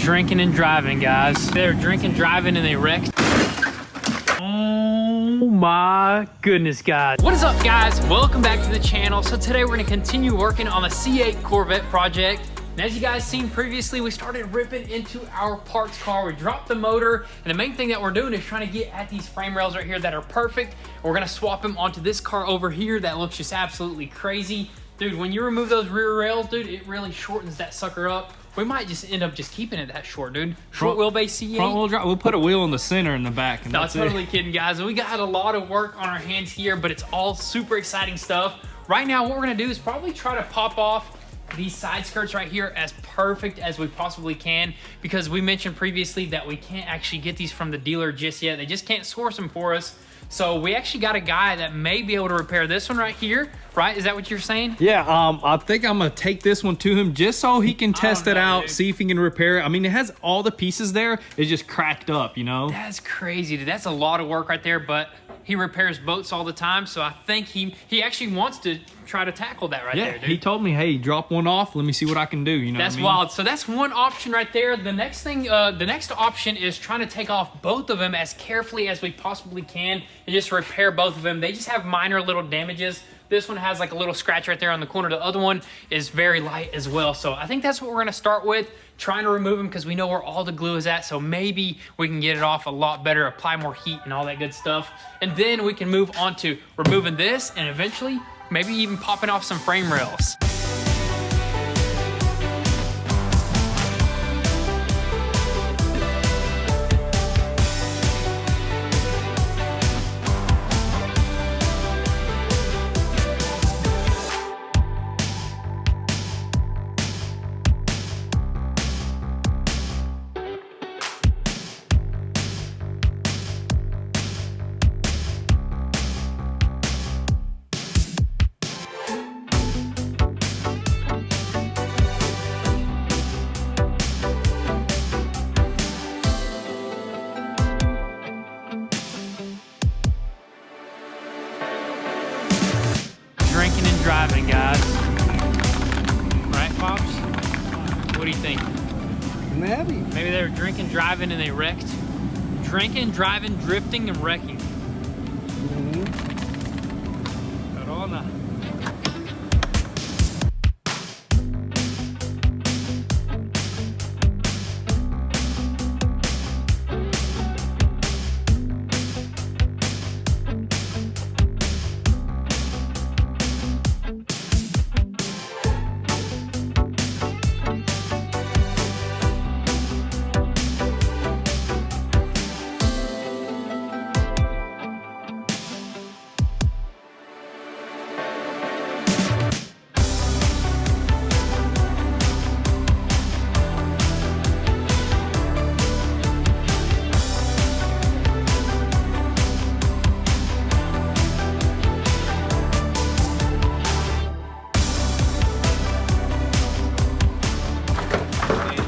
Drinking and driving, guys. They're drinking, driving, and they wrecked. Oh my goodness, guys. What is up, guys? Welcome back to the channel. So today we're gonna continue working on the C8 Corvette project. And as you guys seen previously, we started ripping into our parts car. We dropped the motor, and the main thing that we're doing is trying to get at these frame rails right here that are perfect. We're gonna swap them onto this car over here that looks just absolutely crazy. Dude, when you remove those rear rails, dude, it really shortens that sucker up. We might just end up just keeping it that short, dude. Short wheelbase C8. Front wheel drive. We'll put a wheel in the center in the back. And No, that's totally it. kidding, guys. We got a lot of work on our hands here, but it's all super exciting stuff. Right now, what we're gonna do is probably try to pop off these side skirts right here as perfect as we possibly can, because we mentioned previously that we can't actually get these from the dealer just yet. They just can't source them for us. So we actually got a guy that may be able to repair this one right here, right? Is that what you're saying? Yeah, I think I'm gonna take this one to him just so he can test it out, dude. see if he can repair it. I mean, it has all the pieces there. It's just cracked up, you know? That's crazy, dude. That's a lot of work right there, but he repairs boats all the time, so I think he actually wants to try to tackle that right there, dude. He told me, hey, drop one off. Let me see what I can do, you know That's what I mean? wild. So that's one option right there. The next thing, the next option is trying to take off both of them as carefully as we possibly can and just repair both of them. They just have minor little damages. This one has like a little scratch right there on the corner. The other one is very light as well. So I think that's what we're gonna start with, trying to remove them because we know where all the glue is at. So maybe we can get it off a lot better, apply more heat and all that good stuff. And then we can move on to removing this and eventually maybe even popping off some frame rails. Drinking and driving, guys. Right, Pops? What do you think? Maybe. Maybe they were drinking, driving, and they wrecked. Drinking, driving, drifting, and wrecking. Corona.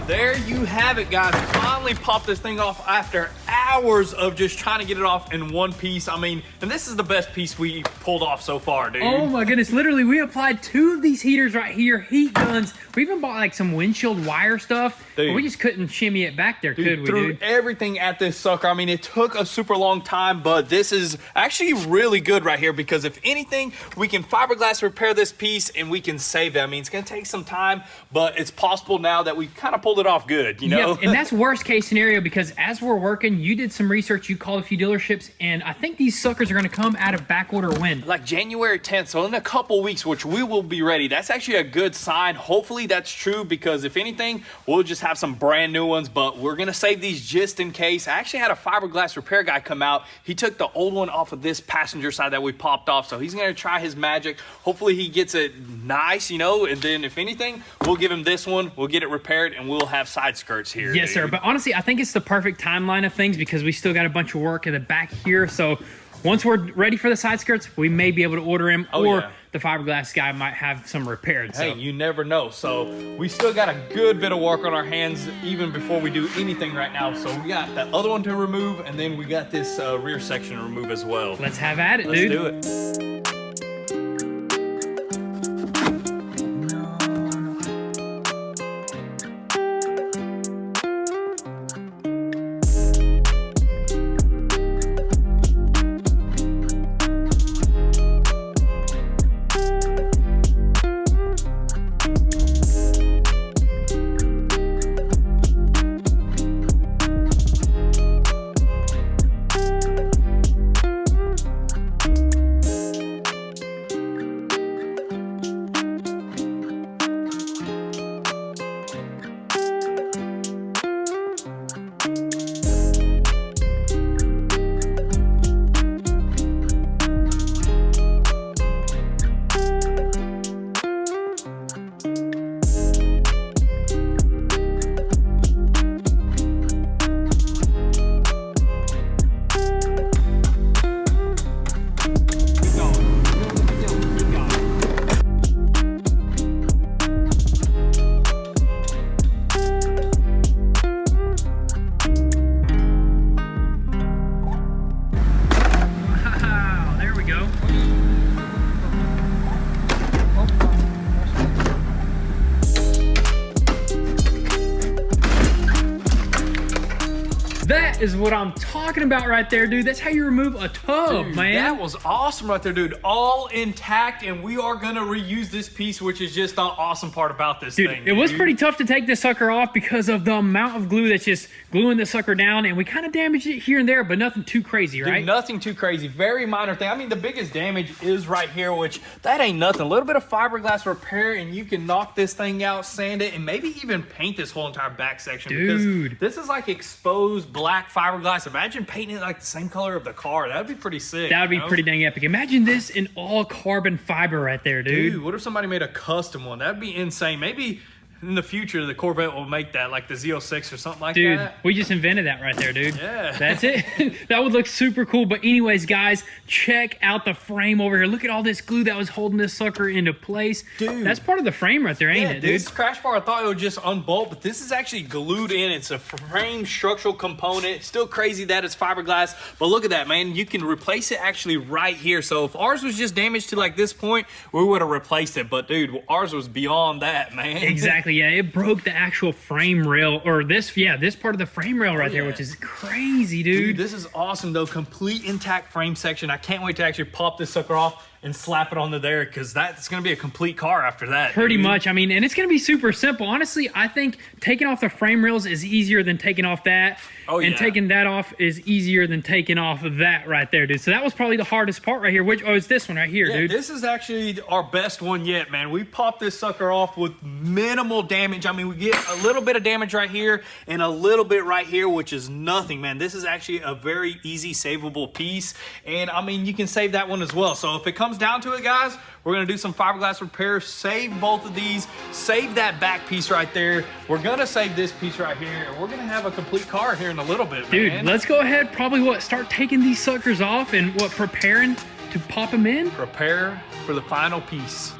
There you have it, guys. Finally popped this thing off after hours of just trying to get it off in one piece. I mean, and this is the best piece we pulled off so far, dude. Oh my goodness, literally we applied 2 of these heaters right here, heat guns. We even bought like some windshield wire stuff, but Dude. we just couldn't shimmy it back there, could we, Threw dude? everything at this sucker. I mean, it took a super long time, but this is actually really good right here because if anything, we can fiberglass repair this piece and we can save it. I mean, it's gonna take some time, but it's possible now that we kind of pulled it off good, you know? Yeah, and that's worst case scenario because as we're working, you did some research, you called a few dealerships, and I think these suckers are gonna come out of back order when? Like January 10th, so in a couple weeks, which we will be ready. That's actually a good sign. Hopefully that's true because if anything, we'll just have some brand new ones, but we're gonna save these just in case. I actually had a fiberglass repair guy come out. He took the old one off of this passenger side that we popped off, so he's gonna try his magic. Hopefully he gets it nice, you know, and then if anything, we'll give him this one, we'll get it repaired, and we'll have side skirts here. Yes, sir. But honestly, I think it's the perfect timeline of things because we still got a bunch of work in the back here. So once we're ready for the side skirts, we may be able to order them, or yeah. the fiberglass guy might have some repaired. Hey, So you never know. So we still got a good bit of work on our hands even before we do anything right now. So we got that other one to remove, and then we got this rear section to remove as well. let's have at it, Let's dude. do it. That is what I'm talking about right there, dude. That's how you remove a tub, Dude, man. that was awesome right there, dude. All intact, and we are gonna reuse this piece, which is just the awesome part about this thing. It was pretty tough to take this sucker off because of the amount of glue that's just gluing the sucker down, and we kind of damaged it here and there, but nothing too crazy, right? Dude, nothing too crazy. Very minor thing. I mean, the biggest damage is right here, which that ain't nothing. A little bit of fiberglass repair, and you can knock this thing out, sand it, and maybe even paint this whole entire back section. Dude. Because this is like exposed black fiberglass. Imagine painting it like the same color of the car. That'd be pretty sick. That would be pretty dang epic. Imagine this in all carbon fiber right there, dude. Dude, what if somebody made a custom one? That'd be insane. Maybe in the future, the Corvette will make that, like the Z06 or something like Dude, that. we just invented that right there, dude. Yeah. That's it. That would look super cool. But anyways, guys, check out the frame over here. Look at all this glue that was holding this sucker into place. Dude. That's part of the frame right there, ain't it, dude? This crash bar, I thought it would just unbolt, but this is actually glued in. It's a frame structural component. Still crazy that it's fiberglass, but look at that, man. You can replace it actually right here. So if ours was just damaged to like this point, we would have replaced it. But dude, ours was beyond that, man. Exactly, yeah. It broke the actual frame rail, or this part of the frame rail right there, yeah. which is crazy, dude. Dude, this is awesome though. Complete intact frame section. I can't wait to actually pop this sucker off and slap it onto there, because that's going to be a complete car after that. Pretty dude. much. I mean, and it's going to be super simple. Honestly, I think taking off the frame rails is easier than taking off that. Oh, and yeah. taking that off is easier than taking off of that right there, dude. So that was probably the hardest part right here. It's this one right here, Yeah, dude. this is actually our best one yet, man. We popped this sucker off with minimal damage. I mean, we get a little bit of damage right here and a little bit right here, which is nothing, man. This is actually a very easy savable piece. And I mean, you can save that one as well. So if it comes down to it, guys, we're gonna do some fiberglass repairs, save both of these, save that back piece right there. We're gonna save this piece right here, and we're gonna have a complete car here in a little bit, Dude, man. let's go ahead, probably start taking these suckers off and preparing to pop them in. Prepare for the final piece.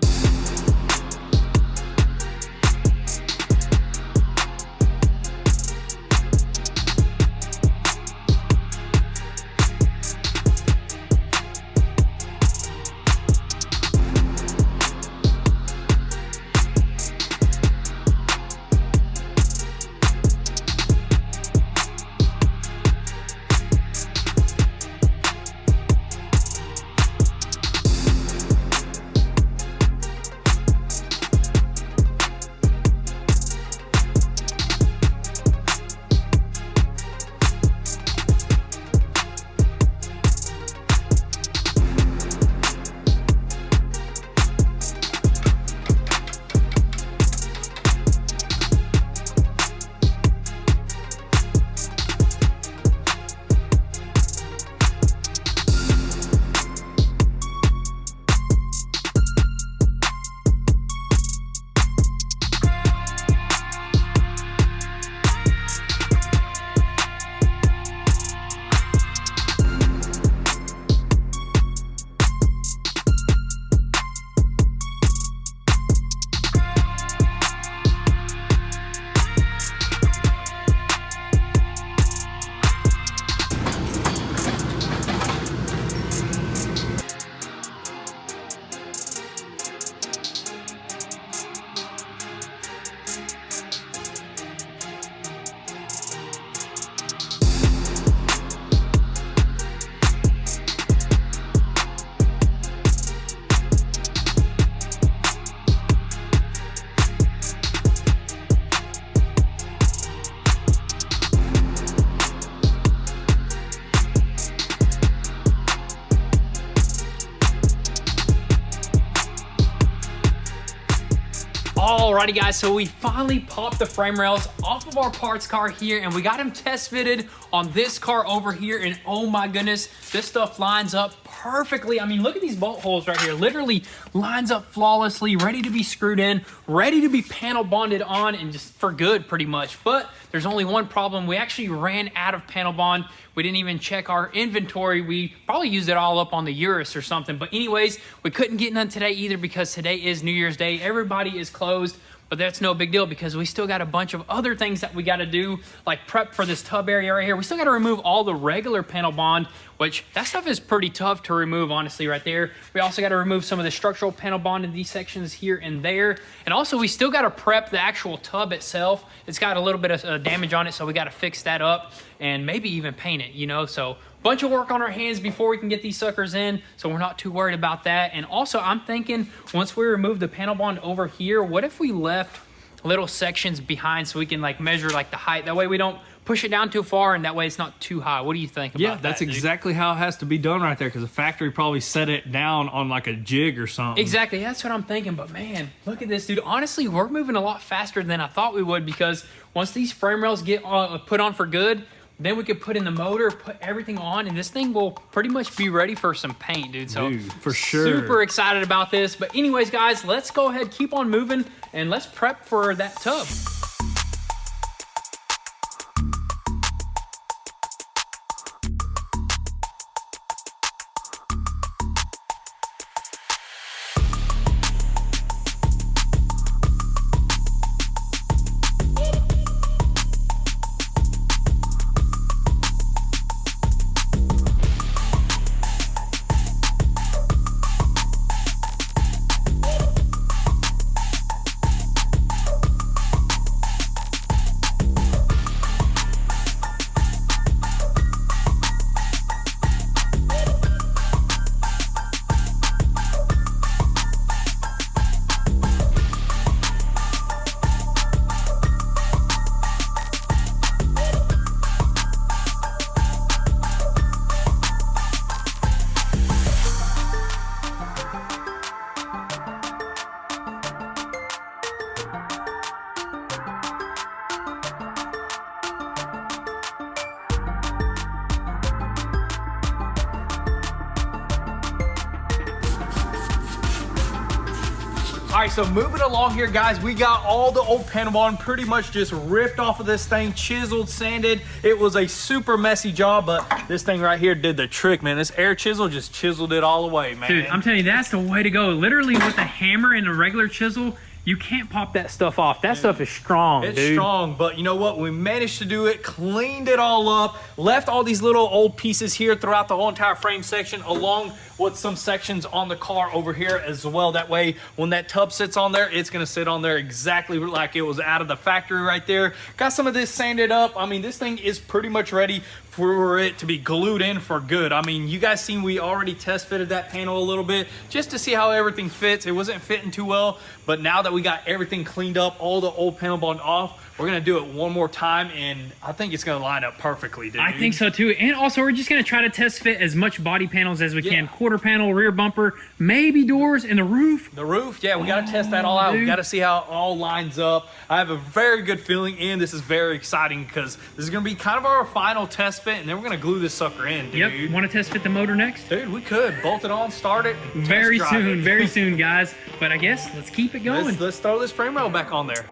Alrighty guys, so we finally popped the frame rails off of our parts car here, and we got them test fitted on this car over here, and oh my goodness, this stuff lines up perfectly. I mean, look at these bolt holes right here. Literally lines up flawlessly, ready to be screwed in, ready to be panel bonded on, and just for good pretty much. But there's only one problem. We actually ran out of panel bond. We didn't even check our inventory. We probably used it all up on the Urus or something. But anyways, we couldn't get none today either because today is New Year's Day. Everybody is closed. but that's no big deal because we still got a bunch of other things that we got to do, like prep for this tub area right here. We still got to remove all the regular panel bond, which that stuff is pretty tough to remove, honestly, right there. We also got to remove some of the structural panel bond in these sections here and there. And also, we still got to prep the actual tub itself. It's got a little bit of damage on it, so we got to fix that up and maybe even paint it, you know? So bunch of work on our hands before we can get these suckers in, so we're not too worried about that. And also, I'm thinking once we remove the panel bond over here, what if we left little sections behind so we can like measure like the height? That way we don't push it down too far, and that way it's not too high. What do you think about that? Yeah, that's exactly how it has to be done right there, because the factory probably set it down on like a jig or something. Exactly, that's what I'm thinking. But man, look at this, dude. Honestly, we're moving a lot faster than I thought we would, because once these frame rails get put on for good, then we could put in the motor, put everything on, and this thing will pretty much be ready for some paint, dude. So dude, for sure. Super excited about this. But anyways, guys, let's go ahead, keep on moving, and let's prep for that tub. All right, so moving along here, guys, we got all the old panel bond pretty much just ripped off of this thing, chiseled, sanded. It was a super messy job, but this thing right here did the trick, man. This air chisel just chiseled it all away, man. Dude, I'm telling you, that's the way to go. Literally, with a hammer and a regular chisel, you can't pop that stuff off. That stuff is strong, it's dude. strong, but you know what? We managed to do it, cleaned it all up, left all these little old pieces here throughout the whole entire frame section, along with some sections on the car over here as well. That way, when that tub sits on there, it's gonna sit on there exactly like it was out of the factory right there. Got some of this sanded up. I mean, this thing is pretty much ready for it to be glued in for good. I mean, you guys seen we already test fitted that panel a little bit just to see how everything fits. It wasn't fitting too well, but now that we got everything cleaned up, all the old panel bond off, we're gonna do it one more time, and I think it's gonna line up perfectly, dude. I think so too. And also, we're just gonna try to test fit as much body panels as we can. Quarter panel, rear bumper, maybe doors, and the roof. The roof, yeah, we gotta test that all out. Dude. We gotta see how it all lines up. I have a very good feeling, and this is very exciting because this is gonna be kind of our final test fit, and then we're gonna glue this sucker in, dude. Yep. Want to test fit the motor next? Dude, we could bolt it on, start it, and Very test drive soon, it. very soon, guys. But I guess let's keep it going. Let's throw this frame rail back on there.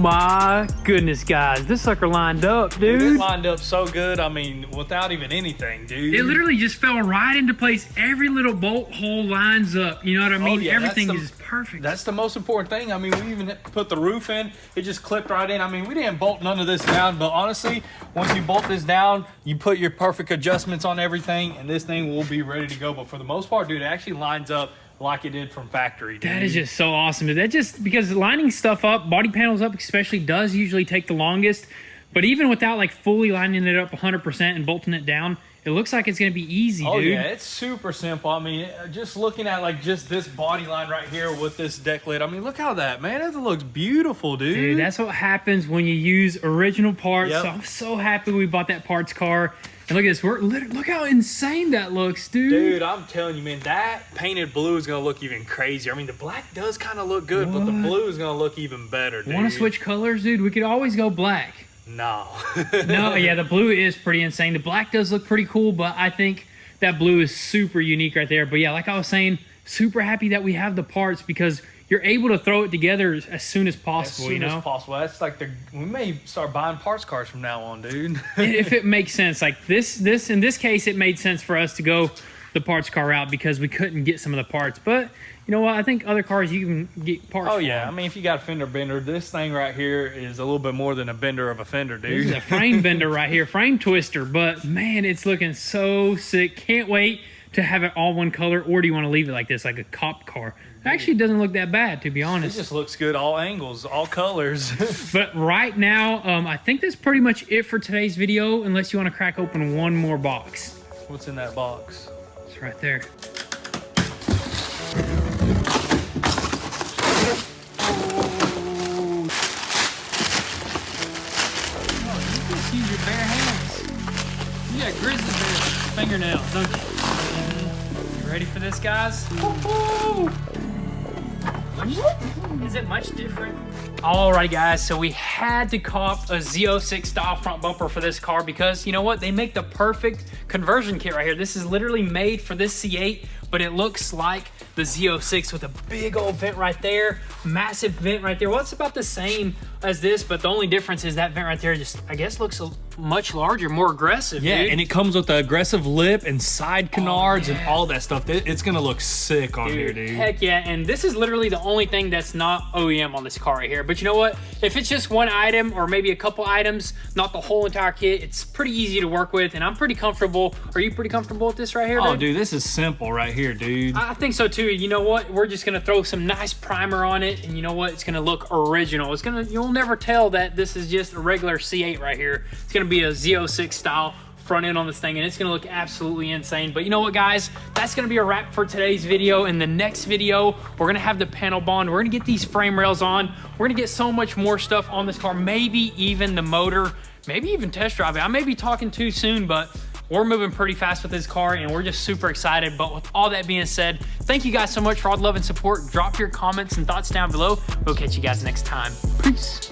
My goodness, guys, this sucker lined up, dude. It lined up so good. I mean, without even anything, dude. It literally just fell right into place. Every little bolt hole lines up. You know what I mean? yeah, Everything is perfect. That's the most important thing. I mean, we even put the roof in. It just clipped right in. I mean, we didn't bolt none of this down, but honestly, once you bolt this down, you put your perfect adjustments on everything, and this thing will be ready to go. But for the most part, dude, it actually lines up like it did from factory, dude. That is just so awesome. That just, because lining stuff up, body panels up especially, does usually take the longest. But even without like fully lining it up 100% and bolting it down, it looks like it's gonna be easy, Oh dude. yeah, it's super simple. I mean, just looking at like just this body line right here with this deck lid. I mean, look how that, man, that looks beautiful, dude. Dude, that's what happens when you use original parts. Yep. So I'm so happy we bought that parts car. And look at this, look how insane that looks, dude. Dude, I'm telling you, man, that painted blue is gonna look even crazier. I mean, the black does kind of look good, but the blue is gonna look even better, dude. Want to switch colors, dude? We could always go black. No. No, yeah, the blue is pretty insane. The black does look pretty cool, but I think that blue is super unique right there. But yeah, like I was saying, super happy that we have the parts because you're able to throw it together as soon as possible, As soon you know? as possible. That's like we may start buying parts cars from now on, dude. If it makes sense. Like this in this case, it made sense for us to go the parts car route because we couldn't get some of the parts. But you know what? I think other cars you can get parts Oh for. yeah, I mean, if you got a fender bender, this thing right here is a little bit more than a bender of a fender, This dude. is a frame bender right here, frame twister. But man, it's looking so sick. Can't wait to have it all one color. Or do you want to leave it like this, like a cop car? It actually doesn't look that bad, to be It honest. just looks good, all angles, all colors. But right now, I think that's pretty much it for today's video, unless you want to crack open one more box. What's in that box? It's right there. Just use your bare hands. You got grizzly bear fingernails, don't you? You ready for this, guys? Is it much different? Alright guys, so we had to cop a Z06 style front bumper for this car because you know what? They make the perfect conversion kit right here. This is literally made for this C8, but it looks like the Z06 with a big old vent right there, massive vent right there. Well, it's about the same as this, but the only difference is that vent right there just, I guess, looks much larger, more aggressive, Yeah, dude. and it comes with the aggressive lip and side canards yeah. and all that stuff. It's gonna look sick on here, dude. Heck yeah, and this is literally the only thing that's not OEM on this car right here. But you know what? If it's just one item or maybe a couple items, not the whole entire kit, it's pretty easy to work with, and I'm pretty comfortable. Are you pretty comfortable with this right here, Oh, dude, this is simple right here, dude. I think so too. You know what? We're just gonna throw some nice primer on it, and you know what? It's gonna look original. You'll never tell that this is just a regular C8 right here. It's gonna be a Z06 style front end on this thing, and it's gonna look absolutely insane. But you know what, guys? That's gonna be a wrap for today's video. In the next video, we're gonna have the panel bond. We're gonna get these frame rails on. We're gonna get so much more stuff on this car, maybe even the motor, maybe even test drive it. I may be talking too soon, but we're moving pretty fast with this car, and we're just super excited. But with all that being said, thank you guys so much for all the love and support. Drop your comments and thoughts down below. We'll catch you guys next time. Peace.